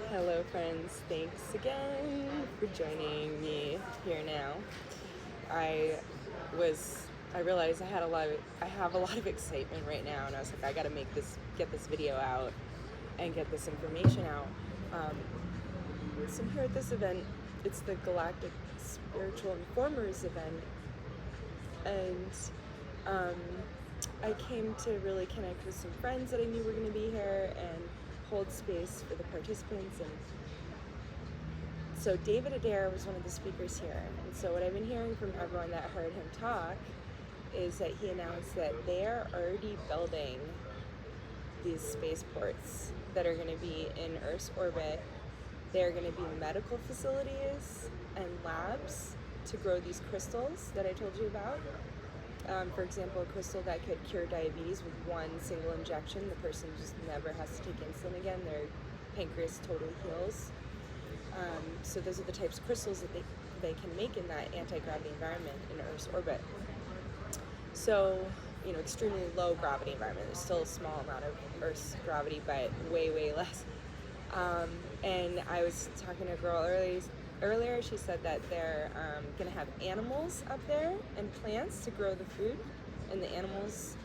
Hello friends, thanks again for joining me here now. I I realized I have a lot of excitement right now, and I was like, I gotta get this video out and get this information out. So I'm here at this event. It's the Galactic Spiritual Informers event, and I came to really connect with some friends that I knew were going to be here and hold space for the participants. And so David Adair was one of the speakers here. And so what I've been hearing from everyone that heard him talk is that he announced that they are already building these spaceports that are going to be in Earth's orbit. They're going to be medical facilities and labs to grow these crystals that I told you about. For example, a crystal that could cure diabetes with one single injection. The person just never has to take insulin again. Their pancreas totally heals. So those are the types of crystals that they can make in that anti-gravity environment in Earth's orbit. So, extremely low gravity environment. There's still a small amount of Earth's gravity, but way, way less. And I was talking to a girl earlier. She said that they're going to have animals up there and plants to grow the food, and the animals,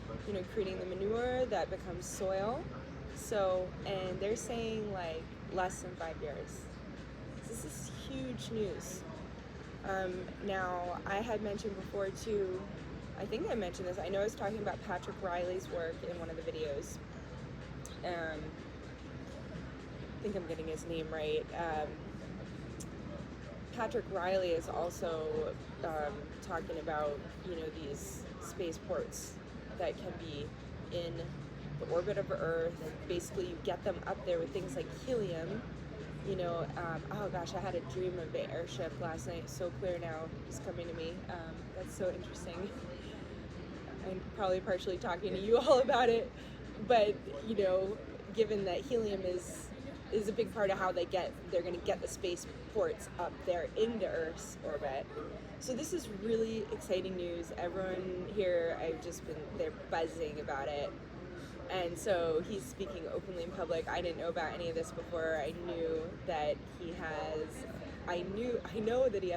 creating the manure that becomes soil. So, and they're saying like less than 5 years. This is huge news. Now, I had mentioned before too, I think I mentioned this, I know I was talking about Patrick Riley's work in one of the videos. I think I'm getting his name right. Patrick Riley is also talking about, these spaceports that can be in the orbit of Earth. Basically, you get them up there with things like helium. Oh gosh, I had a dream of the airship last night. So clear now. It's coming to me. That's so interesting. I'm probably partially talking to you all about it, but given that helium is a big part of how they're going to get the spaceports up there into Earth's orbit. So this is really exciting news. Everyone here, they're buzzing about it. And so he's speaking openly in public. I didn't know about any of this before. I know that he has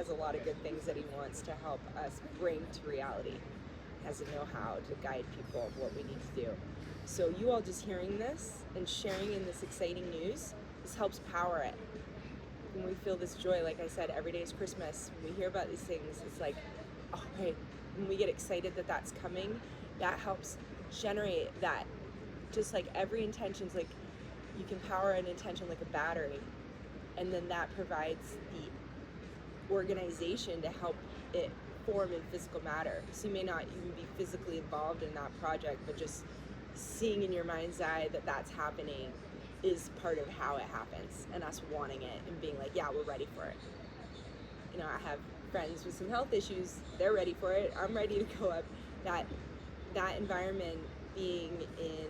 a lot of good things that he wants to help us bring to reality. He has the know-how to guide people of what we need to do. So you all just hearing this and sharing in this exciting news, this helps power it. When we feel this joy, like I said, every day is Christmas. When we hear about these things, it's like, oh, right. When we get excited that that's coming, that helps generate that. Just like every intention's like, you can power an intention like a battery, and then that provides the organization to help it form in physical matter. So you may not even be physically involved in that project, but just seeing in your mind's eye that that's happening is part of how it happens, and us wanting it and being like, yeah, we're ready for it. I have friends with some health issues. They're ready for it. I'm ready to go up. That environment, being in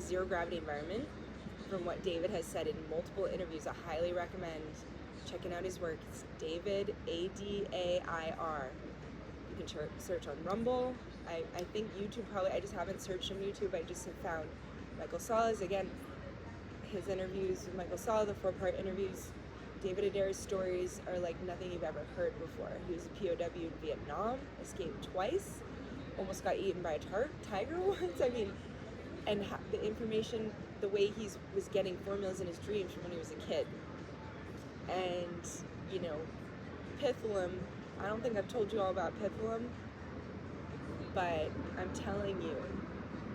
zero gravity environment, from what David has said in multiple interviews, I highly recommend checking out his work. It's David, Adair. You can search on Rumble. I think YouTube probably, I just haven't searched on YouTube. I just have found Michael Sala's, again, his interviews with Michael Sala, the 4-part interviews. David Adair's stories are like nothing you've ever heard before. He was a POW in Vietnam, escaped twice, almost got eaten by a tiger once. And the information, the way he was getting formulas in his dreams from when he was a kid. And, Pithalum, I don't think I've told you all about Pithalum, but I'm telling you,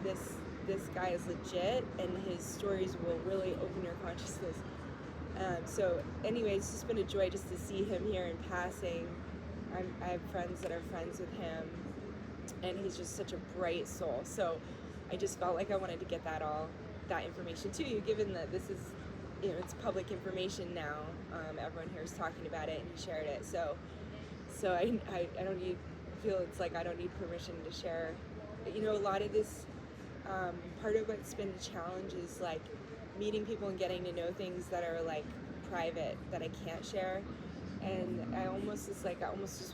this guy is legit, and his stories will really open your consciousness. So anyway, it's just been a joy just to see him here in passing. I have friends that are friends with him, and he's just such a bright soul. So I just felt like I wanted to get that information to you, given that this is, it's public information now. Everyone here is talking about it, and he shared it. So I don't feel it's like I don't need permission to share. But, a lot of this, part of what's been a challenge is like meeting people and getting to know things that are like private that I can't share. And I almost just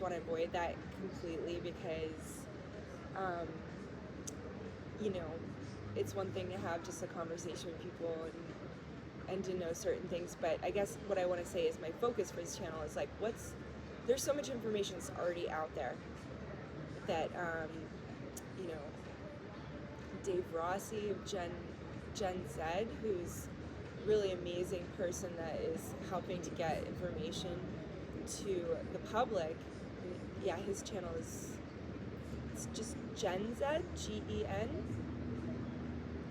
want to avoid that completely, because it's one thing to have just a conversation with people, and and to know certain things. But I guess what I want to say is my focus for this channel is like, there's so much information that's already out there that, you know, Dave Rossi of Gen Z, who's really amazing person that is helping to get information to the public. Yeah, his channel it's just Gen Z, Gen.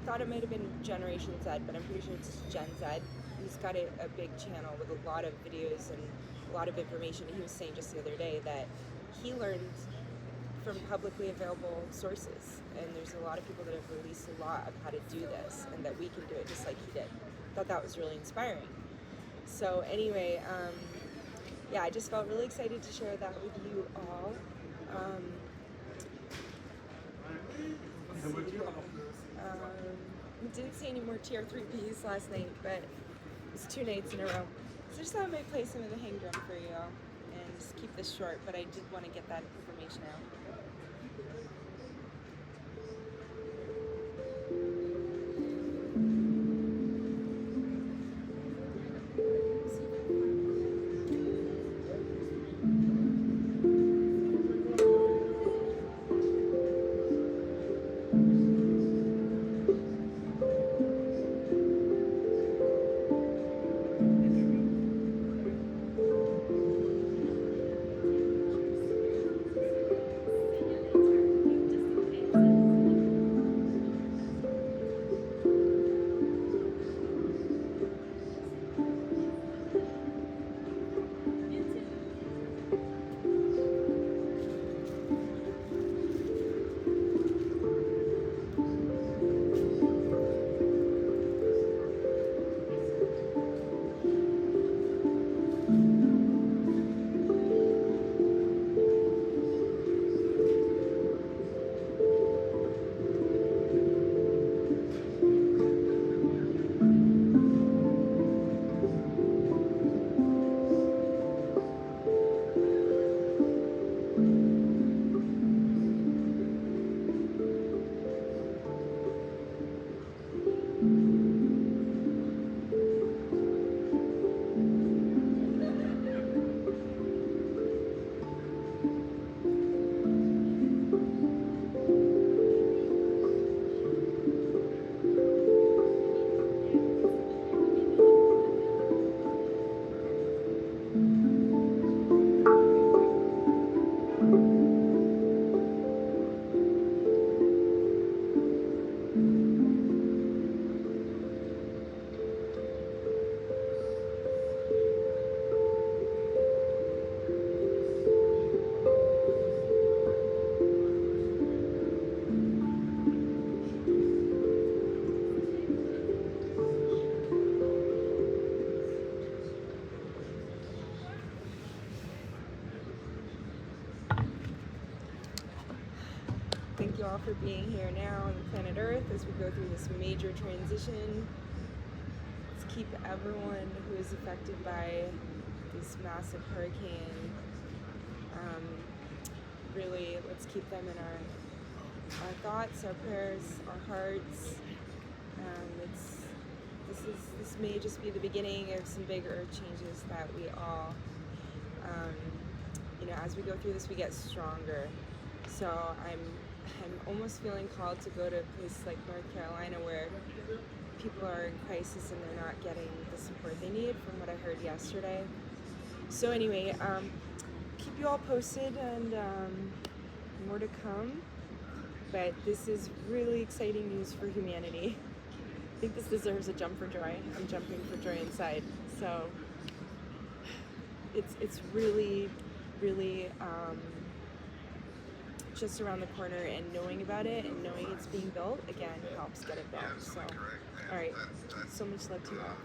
Thought it might have been Generation Z, but I'm pretty sure it's Gen Z. He's got a big channel with a lot of videos and a lot of information. He was saying just the other day that he learned from publicly available sources, and there's a lot of people that have released a lot of how to do this, and that we can do it just like he did. Thought that was really inspiring. So anyway, yeah, I just felt really excited to share that with you all. Didn't see any more TR3Bs last night, but it was 2 nights in a row. So I just thought I might play some of the hang drum for you all and just keep this short, but I did want to get that information out. Thank you all for being here now on planet Earth as we go through this major transition. Let's keep everyone who is affected by this massive hurricane, really, let's keep them in our thoughts, our prayers, our hearts. This may just be the beginning of some big earth changes that we all, you know, as we go through this, we get stronger. So I'm almost feeling called to go to a place like North Carolina where people are in crisis and they're not getting the support they need, from what I heard yesterday. So anyway, keep you all posted, and more to come. But this is really exciting news for humanity. I think this deserves a jump for joy. I'm jumping for joy inside. So it's really, really just around the corner, and knowing about it and knowing it's being built again helps get it built. So, all right, so much love to you all.